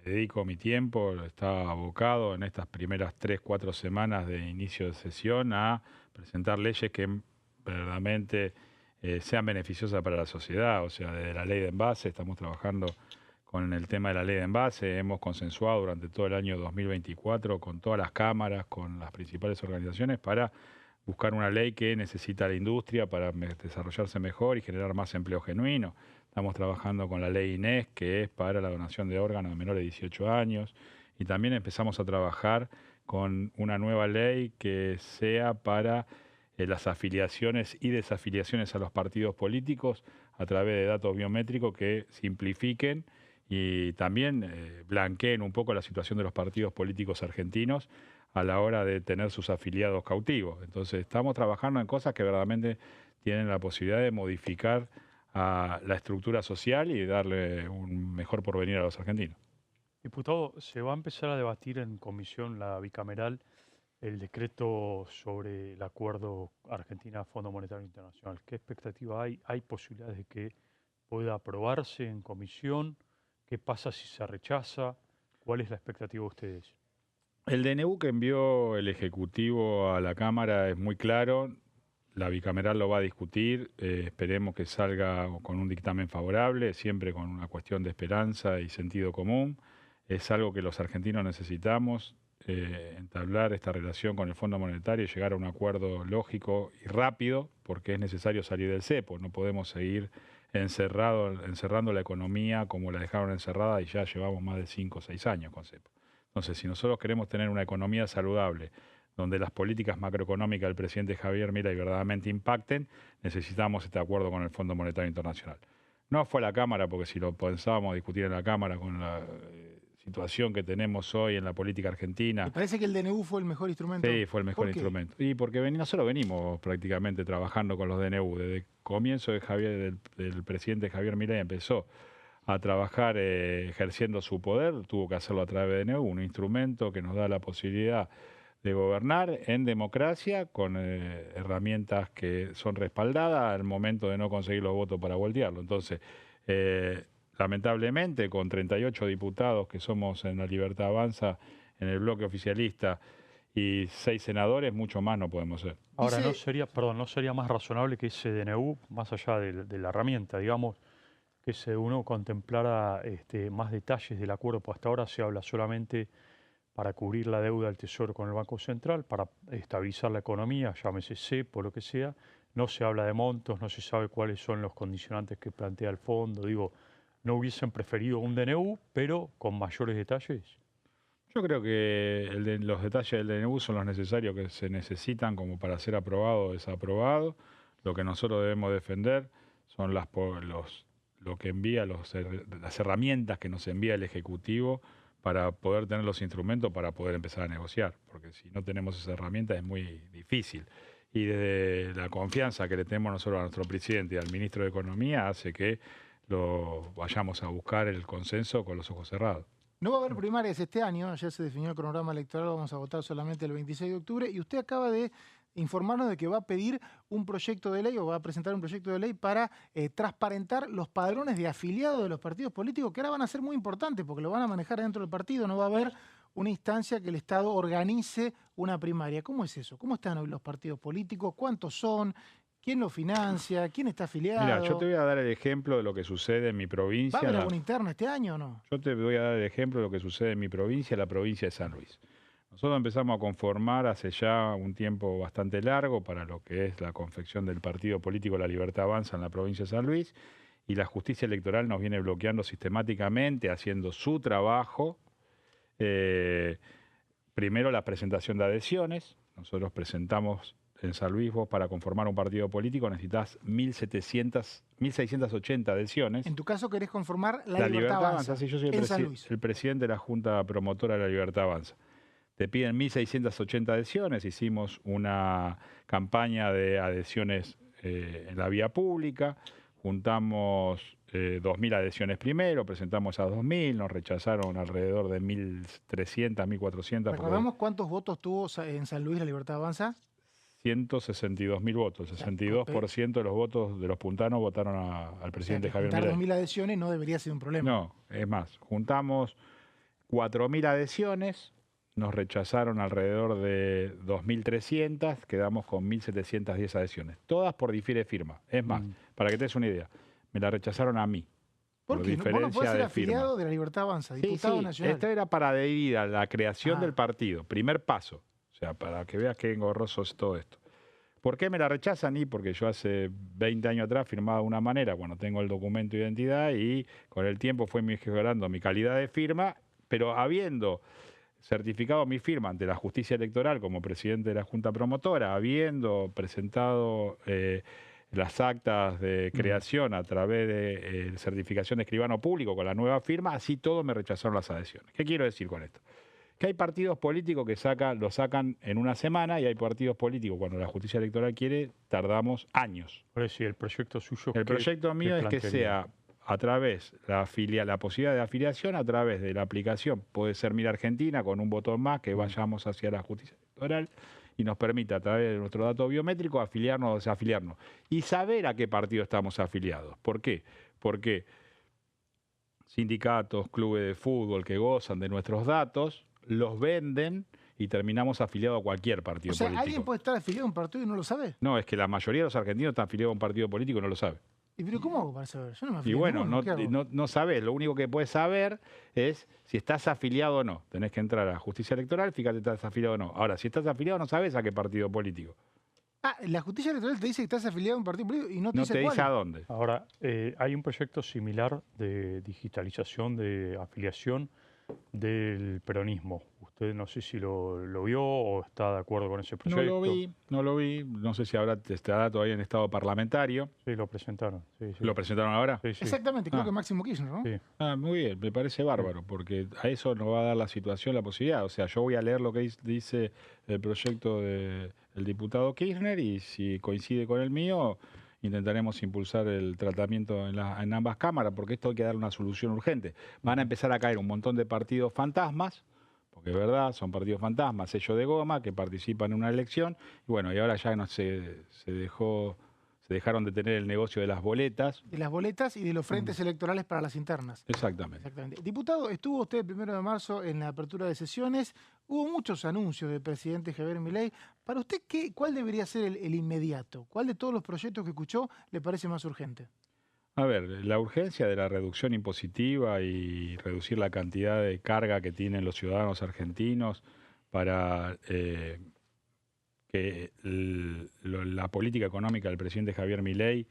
dedico mi tiempo, estaba abocado en estas primeras 3-4 semanas de inicio de sesión a presentar leyes que verdaderamente sean beneficiosas para la sociedad. O sea, desde la ley de envase, estamos trabajando con el tema de la ley de envase, hemos consensuado durante todo el año 2024 con todas las cámaras, con las principales organizaciones para buscar una ley que necesita la industria para desarrollarse mejor y generar más empleo genuino. Estamos trabajando con la ley INES, que es para la donación de órganos de menores de 18 años, y también empezamos a trabajar con una nueva ley que sea para las afiliaciones y desafiliaciones a los partidos políticos a través de datos biométricos que simplifiquen y también blanqueen un poco la situación de los partidos políticos argentinos a la hora de tener sus afiliados cautivos. Entonces estamos trabajando en cosas que verdaderamente tienen la posibilidad de modificar a la estructura social y darle un mejor porvenir a los argentinos. Diputado, se va a empezar a debatir en comisión la bicameral el decreto sobre el acuerdo Argentina-Fondo Monetario Internacional. ¿Qué expectativa hay? ¿Hay posibilidades de que pueda aprobarse en comisión? ¿Qué pasa si se rechaza? ¿Cuál es la expectativa de ustedes? El DNU que envió el Ejecutivo a la Cámara es muy claro. La bicameral lo va a discutir. Esperemos que salga con un dictamen favorable, siempre con una cuestión de esperanza y sentido común. Es algo que los argentinos necesitamos. Entablar esta relación con el Fondo Monetario y llegar a un acuerdo lógico y rápido, porque es necesario salir del cepo. No podemos seguir encerrando la economía como la dejaron encerrada y ya llevamos más de 5 o 6 años con cepo. Entonces, si nosotros queremos tener una economía saludable, donde las políticas macroeconómicas del presidente Javier Milei verdaderamente impacten, necesitamos este acuerdo con el Fondo Monetario Internacional. No fue a la Cámara, porque si lo pensábamos discutir en la Cámara con la situación que tenemos hoy en la política argentina. ¿Te parece que el DNU fue el mejor instrumento? Sí, fue el mejor instrumento. Y porque nosotros venimos prácticamente trabajando con los DNU. Desde el comienzo del presidente Javier Milei empezó a trabajar ejerciendo su poder, tuvo que hacerlo a través de DNU, un instrumento que nos da la posibilidad de gobernar en democracia con herramientas que son respaldadas al momento de no conseguir los votos para voltearlo. Entonces, lamentablemente, con 38 diputados que somos en la Libertad Avanza, en el bloque oficialista, y 6 senadores, mucho más no podemos ser. Ahora, ¿no sería más razonable que ese DNU, más allá de la herramienta, digamos, que ese uno contemplara más detalles del acuerdo? Pues hasta ahora se habla solamente para cubrir la deuda del Tesoro con el Banco Central, para estabilizar la economía, llámese cepo, lo que sea. No se habla de montos, no se sabe cuáles son los condicionantes que plantea el fondo. Digo, ¿no hubiesen preferido un DNU, pero con mayores detalles? Yo creo que los detalles del DNU son los necesarios que se necesitan como para ser aprobado o desaprobado. Lo que nosotros debemos defender son lo que envía, las herramientas que nos envía el Ejecutivo para poder tener los instrumentos para poder empezar a negociar, porque si no tenemos esa herramienta es muy difícil. Y desde la confianza que le tenemos nosotros a nuestro presidente y al ministro de Economía hace que lo vayamos a buscar el consenso con los ojos cerrados. No va a haber primarias este año, ya se definió el cronograma electoral, vamos a votar solamente el 26 de octubre, y usted acaba de informarnos de que va a pedir un proyecto de ley o va a presentar un proyecto de ley para transparentar los padrones de afiliados de los partidos políticos, que ahora van a ser muy importantes porque lo van a manejar dentro del partido, no va a haber una instancia que el Estado organice una primaria. ¿Cómo es eso? ¿Cómo están hoy los partidos políticos? ¿Cuántos son? ¿Quién lo financia? ¿Quién está afiliado? Mira, yo te voy a dar el ejemplo de lo que sucede en mi provincia. ¿Va a haber alguna interna este año o no? Yo te voy a dar el ejemplo de lo que sucede en mi provincia, la provincia de San Luis. Nosotros empezamos a conformar hace ya un tiempo bastante largo para lo que es la confección del partido político La Libertad Avanza en la provincia de San Luis, y la justicia electoral nos viene bloqueando sistemáticamente, haciendo su trabajo. Primero la presentación de adhesiones. Nosotros presentamos en San Luis, vos para conformar un partido político necesitas 1.680 adhesiones. En tu caso querés conformar La Libertad Avanza. Sí, yo soy el presidente de la Junta Promotora de La Libertad Avanza. Te piden 1.680 adhesiones, hicimos una campaña de adhesiones en la vía pública, juntamos 2.000 adhesiones primero, presentamos a 2.000, nos rechazaron alrededor de 1.300, 1.400. ¿Recordamos cuántos votos tuvo en San Luis La Libertad Avanza? 162.000 votos, el 62% de los votos de los puntanos votaron al presidente Javier Milei. 2.000 adhesiones no debería ser un problema. No, es más, juntamos 4.000 adhesiones, nos rechazaron alrededor de 2.300, quedamos con 1.710 adhesiones. Todas por difiere firma. Es más, para que te des una idea, me la rechazaron a mí. ¿Por qué? ¿Vos no podés ser afiliado de La Libertad Avanza, diputado nacional? Esto era para adherir a la creación del partido. Primer paso. O sea, para que veas qué engorroso es todo esto. ¿Por qué me la rechazan? Y porque yo hace 20 años atrás firmaba de una manera cuando tengo el documento de identidad y con el tiempo fue mejorando mi calidad de firma, pero habiendo certificado mi firma ante la justicia electoral como presidente de la Junta Promotora, habiendo presentado las actas de creación a través de certificación de escribano público con la nueva firma, así todo me rechazaron las adhesiones. ¿Qué quiero decir con esto? Que hay partidos políticos que lo sacan en una semana y hay partidos políticos, cuando la justicia electoral quiere, tardamos años. Pero si el proyecto suyo... El proyecto mío es que sea a través la posibilidad de afiliación, a través de la aplicación, puede ser Mira Argentina, con un botón más, que vayamos hacia la justicia electoral y nos permite a través de nuestro dato biométrico afiliarnos o desafiliarnos. Y saber a qué partido estamos afiliados. ¿Por qué? Porque sindicatos, clubes de fútbol que gozan de nuestros datos, los venden y terminamos afiliados a cualquier partido político. O sea, ¿alguien puede estar afiliado a un partido y no lo sabe? No, es que la mayoría de los argentinos están afiliados a un partido político y no lo sabe. ¿Y pero cómo hago para saber? Yo no me afilio. Y bueno, no sabés. Lo único que puedes saber es si estás afiliado o no. Tenés que entrar a la justicia electoral, fíjate si estás afiliado o no. Ahora, si estás afiliado no sabés a qué partido político. Ah, la justicia electoral te dice que estás afiliado a un partido político y no te no dice te dice cuál. a dónde. Ahora, hay un proyecto similar de digitalización de afiliación del peronismo. Usted no sé si lo vio o está de acuerdo con ese proyecto. No lo vi. No sé si ahora estará todavía en estado parlamentario. Sí, lo presentaron. Sí. ¿Lo presentaron ahora? Sí, sí. Exactamente, creo que Máximo Kirchner, ¿no? Sí. Muy bien, me parece bárbaro, porque a eso nos va a dar la situación la posibilidad. O sea, yo voy a leer lo que dice el proyecto del diputado Kirchner y si coincide con el mío, intentaremos impulsar el tratamiento en ambas cámaras, porque esto hay que dar una solución urgente. Van a empezar a caer un montón de partidos fantasmas, porque es verdad, son partidos fantasmas, sello de goma, que participan en una elección, y bueno, y ahora ya no se dejaron de tener el negocio de las boletas. De las boletas y de los frentes electorales para las internas. Exactamente. Diputado, estuvo usted el 1 de marzo en la apertura de sesiones. Hubo muchos anuncios del presidente Javier Milei. Para usted, ¿cuál debería ser el inmediato? ¿Cuál de todos los proyectos que escuchó le parece más urgente? A ver, la urgencia de la reducción impositiva y reducir la cantidad de carga que tienen los ciudadanos argentinos para que la política económica del presidente Javier Milei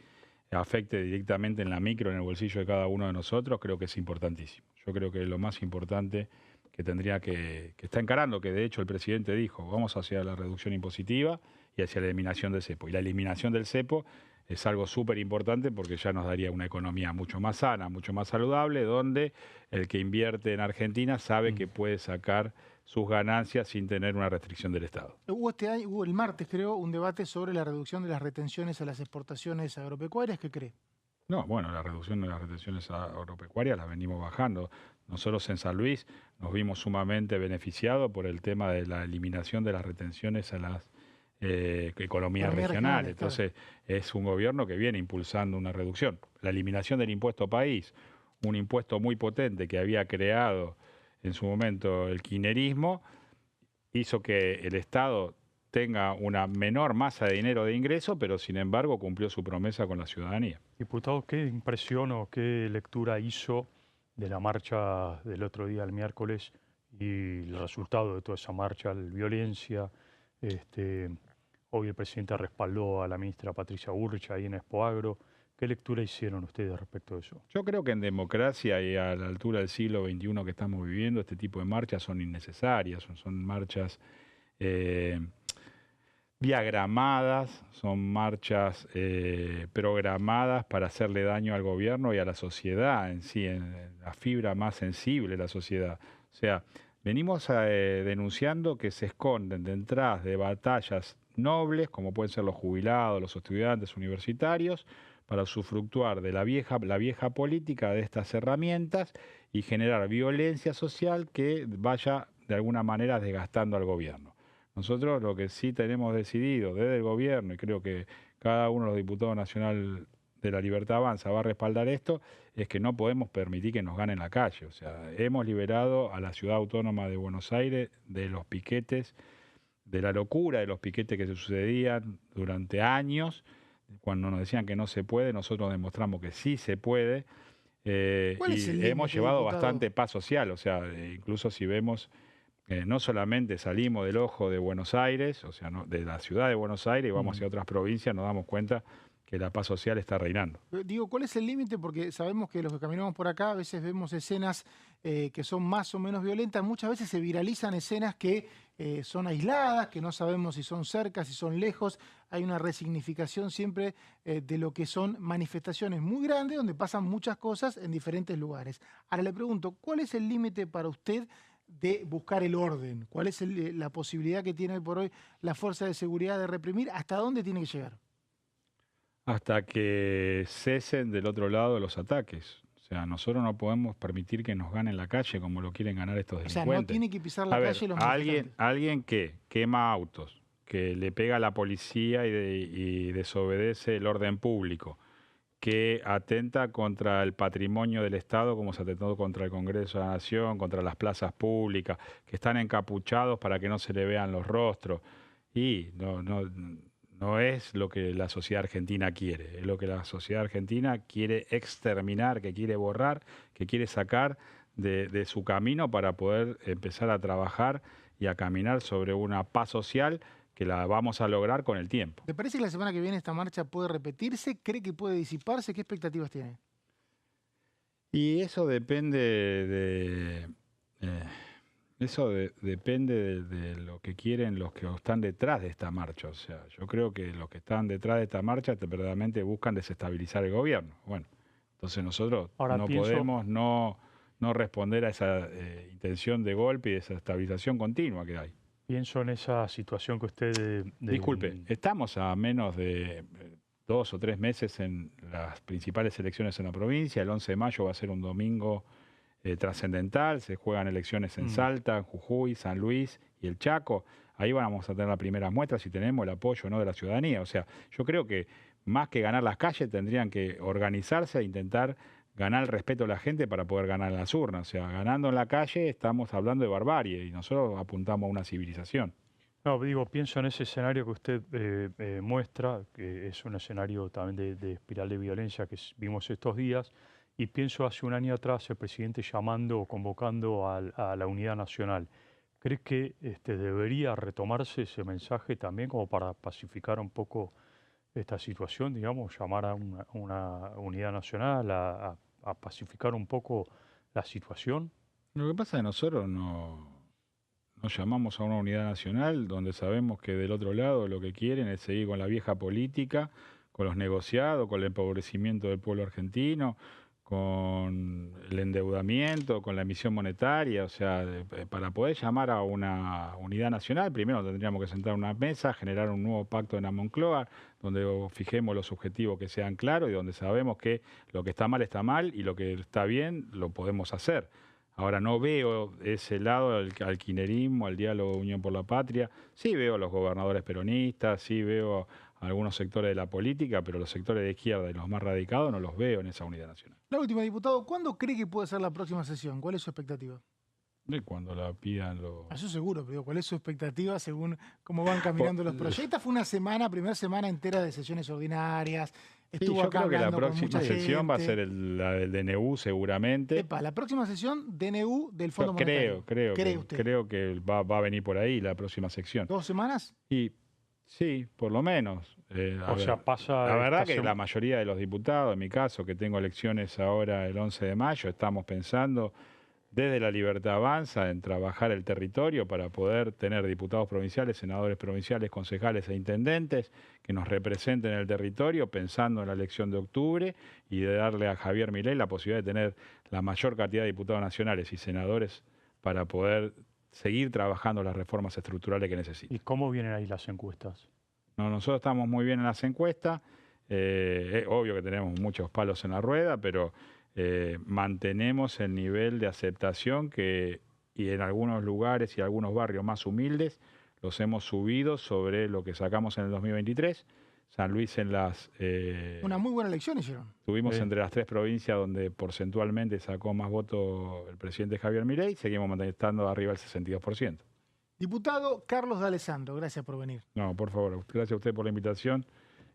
afecte directamente en la micro, en el bolsillo de cada uno de nosotros, creo que es importantísimo. Yo creo que lo más importante que tendría que está encarando, que de hecho el presidente dijo, vamos hacia la reducción impositiva y hacia la eliminación del cepo. Y la eliminación del cepo es algo súper importante porque ya nos daría una economía mucho más sana, mucho más saludable, donde el que invierte en Argentina sabe que puede sacar sus ganancias sin tener una restricción del Estado. Hubo el martes, creo, un debate sobre la reducción de las retenciones a las exportaciones agropecuarias. ¿Qué cree? No, bueno, la reducción de las retenciones agropecuarias la venimos bajando. Nosotros en San Luis nos vimos sumamente beneficiados por el tema de la eliminación de las retenciones a las economías regionales. Entonces, es un gobierno que viene impulsando una reducción. La eliminación del impuesto país, un impuesto muy potente que había creado en su momento el kirchnerismo, hizo que el Estado tenga una menor masa de dinero de ingreso, pero sin embargo cumplió su promesa con la ciudadanía. Diputado, ¿qué impresión o qué lectura hizo de la marcha del otro día, el miércoles, y el resultado de toda esa marcha, la violencia? Hoy el presidente respaldó a la ministra Patricia Bullrich ahí en Expoagro. ¿Qué lectura hicieron ustedes respecto a eso? Yo creo que en democracia y a la altura del siglo XXI que estamos viviendo, este tipo de marchas son innecesarias, son marchas diagramadas, son marchas programadas para hacerle daño al gobierno y a la sociedad en sí, en la fibra más sensible de la sociedad. O sea, venimos denunciando que se esconden detrás de batallas nobles, como pueden ser los jubilados, los estudiantes universitarios, para usufructuar de la vieja política de estas herramientas y generar violencia social que vaya de alguna manera desgastando al gobierno. Nosotros lo que sí tenemos decidido desde el gobierno, y creo que cada uno de los diputados nacionales de La Libertad Avanza va a respaldar esto, es que no podemos permitir que nos ganen la calle. O sea, hemos liberado a la Ciudad Autónoma de Buenos Aires de los piquetes, de la locura de los piquetes que se sucedían durante años. Cuando nos decían que no se puede, nosotros demostramos que sí se puede. Y hemos llevado bastante paz social. O sea, incluso si vemos, no solamente salimos del ojo de Buenos Aires, o sea, no, de la ciudad de Buenos Aires y vamos hacia otras provincias, nos damos cuenta que la paz social está reinando. Digo, ¿cuál es el límite? Porque sabemos que los que caminamos por acá a veces vemos escenas que son más o menos violentas. Muchas veces se viralizan escenas que son aisladas, que no sabemos si son cerca, si son lejos. Hay una resignificación siempre de lo que son manifestaciones muy grandes donde pasan muchas cosas en diferentes lugares. Ahora le pregunto, ¿cuál es el límite para usted de buscar el orden? ¿Cuál es la posibilidad que tiene hoy por hoy la fuerza de seguridad de reprimir? ¿Hasta dónde tiene que llegar? Hasta que cesen del otro lado los ataques. O sea, nosotros no podemos permitir que nos ganen la calle como lo quieren ganar estos delincuentes. O sea, no tiene que pisar la calle los manifestantes. Alguien que quema autos, que le pega a la policía y desobedece el orden público, que atenta contra el patrimonio del Estado, como se atentó contra el Congreso de la Nación, contra las plazas públicas, que están encapuchados para que no se le vean los rostros. Y no es lo que la sociedad argentina quiere, es lo que la sociedad argentina quiere exterminar, que quiere borrar, que quiere sacar de su camino para poder empezar a trabajar y a caminar sobre una paz social que la vamos a lograr con el tiempo. ¿Te parece que la semana que viene esta marcha puede repetirse? ¿Cree que puede disiparse? ¿Qué expectativas tiene? Y eso depende depende de lo que quieren los que están detrás de esta marcha. O sea, yo creo que los que están detrás de esta marcha verdaderamente buscan desestabilizar el gobierno. Bueno, entonces nosotros podemos no responder a esa intención de golpe y desestabilización continua que hay. Pienso en esa situación que usted... Disculpe, estamos a menos de 2 o 3 meses en las principales elecciones en la provincia. El 11 de mayo va a ser un domingo trascendental. Se juegan elecciones en Salta, en Jujuy, San Luis y el Chaco. Ahí vamos a tener las primeras muestras si tenemos el apoyo o no de la ciudadanía. O sea, yo creo que más que ganar las calles tendrían que organizarse e intentar ganar el respeto de la gente para poder ganar en las urnas. O sea, ganando en la calle estamos hablando de barbarie y nosotros apuntamos a una civilización. No, digo, pienso en ese escenario que usted muestra, que es un escenario también de espiral de violencia que vimos estos días, y pienso hace un año atrás el presidente llamando o convocando a la unidad nacional. ¿Crees que debería retomarse ese mensaje también como para pacificar un poco esta situación, digamos, llamar a una unidad nacional, a pacificar un poco la situación? Lo que pasa es que nosotros no llamamos a una unidad nacional donde sabemos que del otro lado lo que quieren es seguir con la vieja política, los negociados, con el empobrecimiento del pueblo argentino, con el endeudamiento, con la emisión monetaria. O sea, para poder llamar a una unidad nacional, primero tendríamos que sentar una mesa, generar un nuevo pacto en la Moncloa, donde fijemos los objetivos que sean claros y donde sabemos que lo que está mal y lo que está bien lo podemos hacer. Ahora no veo ese lado al kirchnerismo, al diálogo Unión por la Patria. Sí veo a los gobernadores peronistas, sí veo a algunos sectores de la política, pero los sectores de izquierda y los más radicados no los veo en esa unidad nacional. La última, diputado, ¿cuándo cree que puede ser la próxima sesión? ¿Cuál es su expectativa? Y cuando la pidan los... Eso seguro, pero ¿cuál es su expectativa según cómo van caminando los proyectos? Esta fue una primera semana entera de sesiones ordinarias. Estuvo yo creo que la próxima sesión va a ser la del DNU seguramente. La próxima sesión DNU del Fondo Monetario. Creo que va a venir por ahí la próxima sección. ¿2 semanas? Y sí, por lo menos. Pasa... La verdad que la mayoría de los diputados, en mi caso, que tengo elecciones ahora el 11 de mayo, estamos pensando desde La Libertad Avanza en trabajar el territorio para poder tener diputados provinciales, senadores provinciales, concejales e intendentes que nos representen en el territorio, pensando en la elección de octubre y de darle a Javier Milei la posibilidad de tener la mayor cantidad de diputados nacionales y senadores para poder seguir trabajando las reformas estructurales que necesita. ¿Y cómo vienen ahí las encuestas? No, nosotros estamos muy bien en las encuestas. Es obvio que tenemos muchos palos en la rueda, pero mantenemos el nivel de aceptación y en algunos lugares y algunos barrios más humildes los hemos subido sobre lo que sacamos en el 2023. San Luis en las... Una muy buena elección hicieron. Estuvimos entre las 3 provincias donde porcentualmente sacó más votos el presidente Javier Milei. Seguimos manteniendo arriba el 62%. Diputado Carlos D'Alessandro, gracias por venir. No, por favor, gracias a usted por la invitación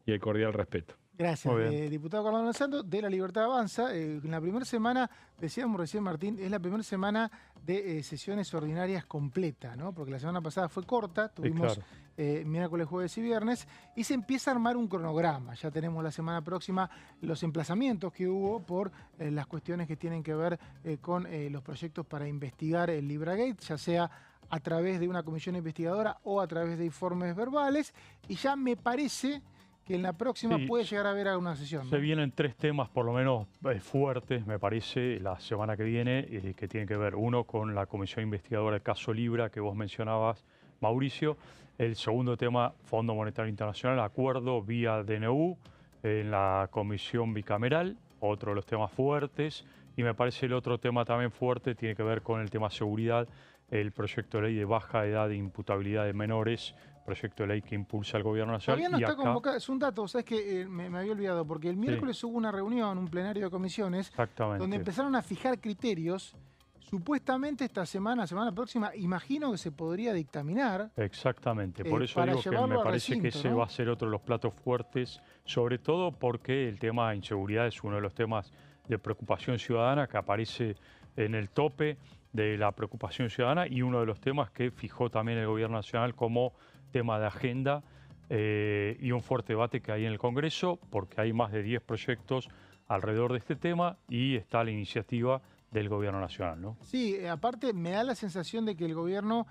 y el cordial respeto. Gracias, diputado Carlos D'Alessandro de La Libertad Avanza. En la primera semana, decíamos recién Martín, es la primera semana de sesiones ordinarias completa, ¿no? Porque la semana pasada fue corta, tuvimos miércoles, jueves y viernes, y se empieza a armar un cronograma. Ya tenemos la semana próxima los emplazamientos que hubo por las cuestiones que tienen que ver con los proyectos para investigar el LibraGate, ya sea a través de una comisión investigadora o a través de informes verbales, y ya me parece que en la próxima puede llegar a haber alguna sesión, ¿no? Se vienen 3 temas por lo menos fuertes, me parece, la semana que viene, que tienen que ver, uno, con la comisión investigadora del caso Libra, que vos mencionabas, Mauricio. El segundo tema, Fondo Monetario Internacional, acuerdo vía DNU en la comisión bicameral, otro de los temas fuertes. Y me parece el otro tema también fuerte tiene que ver con el tema seguridad, el proyecto de ley de baja edad de imputabilidad de menores, proyecto de ley que impulsa el Gobierno Nacional. Todavía no está convocado, es un dato, ¿sabes que me había olvidado? Porque el miércoles hubo una reunión, un plenario de comisiones, donde empezaron a fijar criterios. Supuestamente esta semana, semana próxima, imagino que se podría dictaminar. Exactamente, por eso digo que me parece recinto, que ese va a ser otro de los platos fuertes, sobre todo porque el tema de inseguridad es uno de los temas de preocupación ciudadana que aparece en el tope de la preocupación ciudadana y uno de los temas que fijó también el Gobierno Nacional como tema de agenda y un fuerte debate que hay en el Congreso, porque hay más de 10 proyectos alrededor de este tema y está la iniciativa del Gobierno Nacional, ¿no? Sí, aparte me da la sensación de que el Gobierno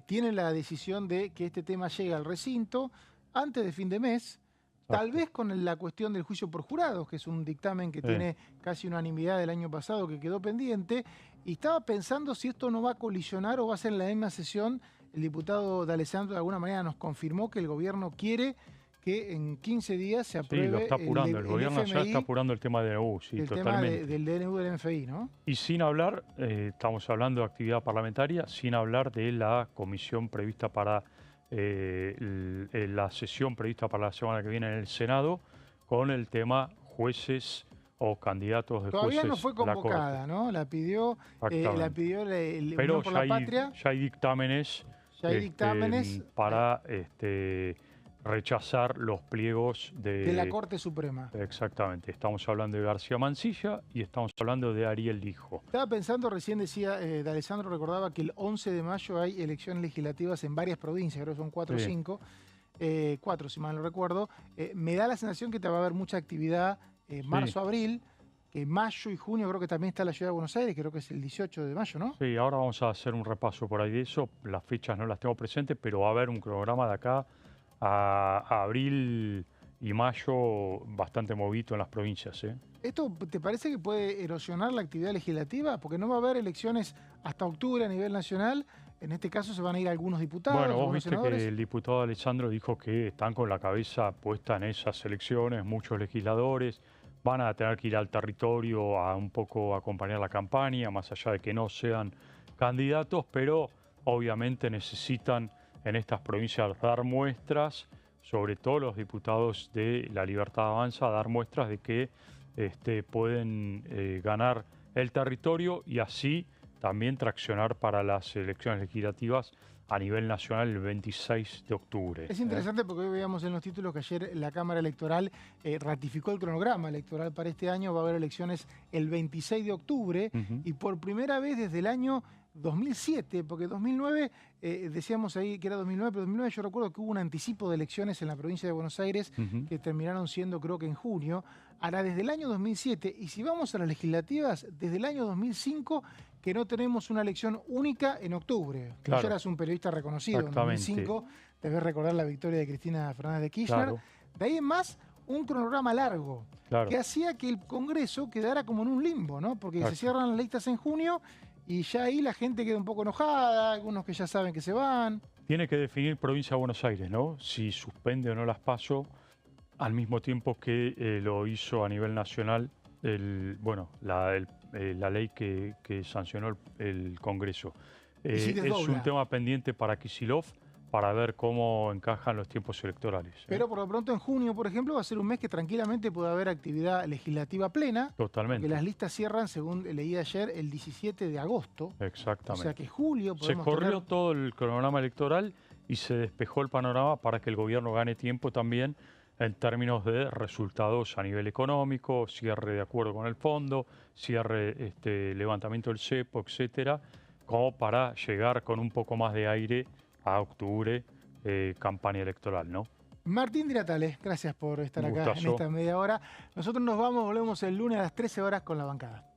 tiene la decisión de que este tema llegue al recinto antes de fin de mes, tal vez con la cuestión del juicio por jurados, que es un dictamen que tiene casi unanimidad del año pasado que quedó pendiente, y estaba pensando si esto no va a colisionar o va a ser en la misma sesión. El diputado D'Alessandro de alguna manera nos confirmó que el Gobierno quiere que en 15 días se apruebe. Sí, lo está apurando, el Gobierno Nacional está apurando el tema de DNU, sí, totalmente. El tema del DNU del MFI, ¿no? Y sin hablar, estamos hablando de actividad parlamentaria, sin hablar de la comisión prevista para la sesión prevista para la semana que viene en el Senado, con el tema jueces o candidatos de Todavía jueces. No fue convocada, ¿no? La pidió el Pero Unión por la Patria. Ya hay dictámenes. Ya hay dictámenes para rechazar los pliegos de la Corte Suprema. Exactamente. Estamos hablando de García Mansilla y estamos hablando de Ariel Lijo. Estaba pensando, recién decía, D'Alessandro recordaba que el 11 de mayo hay elecciones legislativas en varias provincias, creo que son 4 o 5, 4 si mal no recuerdo. Me da la sensación que te va a haber mucha actividad marzo-abril, que mayo y junio creo que también está la Ciudad de Buenos Aires, creo que es el 18 de mayo, ¿no? Sí, ahora vamos a hacer un repaso por ahí de eso. Las fechas no las tengo presentes, pero va a haber un cronograma de acá a abril y mayo bastante movido en las provincias. ¿Esto te parece que puede erosionar la actividad legislativa? Porque no va a haber elecciones hasta octubre a nivel nacional. En este caso se van a ir algunos diputados, Bueno, vos algunos viste senadores. que el diputado Alessandro dijo que están con la cabeza puesta en esas elecciones, muchos legisladores van a tener que ir al territorio a un poco acompañar la campaña, más allá de que no sean candidatos, pero obviamente necesitan en estas provincias dar muestras, sobre todo los diputados de La Libertad Avanza, dar muestras de que pueden ganar el territorio y así también traccionar para las elecciones legislativas a nivel nacional el 26 de octubre. Es interesante porque hoy veíamos en los títulos que ayer la Cámara Electoral ratificó el cronograma electoral para este año. Va a haber elecciones el 26 de octubre y por primera vez desde el año 2007, porque 2009, decíamos ahí que era 2009, pero 2009 yo recuerdo que hubo un anticipo de elecciones en la provincia de Buenos Aires que terminaron siendo creo que en junio. Ahora desde el año 2007, y si vamos a las legislativas, desde el año 2005 que no tenemos una elección única en octubre. Claro. Ya eras un periodista reconocido en 2005, debes recordar la victoria de Cristina Fernández de Kirchner. Claro. De ahí en más, un cronograma largo, que hacía que el Congreso quedara como en un limbo, ¿no? Porque se cierran las listas en junio y ya ahí la gente queda un poco enojada, algunos que ya saben que se van. Tiene que definir Provincia de Buenos Aires, ¿no? Si suspende o no las PASO, al mismo tiempo que lo hizo a nivel nacional la ley que sancionó el Congreso. Si es un tema pendiente para Kicillof para ver cómo encajan los tiempos electorales. Pero por lo pronto en junio, por ejemplo, va a ser un mes que tranquilamente puede haber actividad legislativa plena. Totalmente. Porque las listas cierran, según leí ayer, el 17 de agosto. Exactamente. O sea que julio podemos Se corrió todo el cronograma electoral y se despejó el panorama para que el gobierno gane tiempo también en términos de resultados a nivel económico, cierre de acuerdo con el fondo, cierre, levantamiento del cepo, etcétera, como para llegar con un poco más de aire a octubre, campaña electoral, ¿no? Martín Diratale, gracias por estar acá en Gustazo. esta media hora. Nosotros nos vamos, volvemos el lunes a las 13 horas con La Bancada.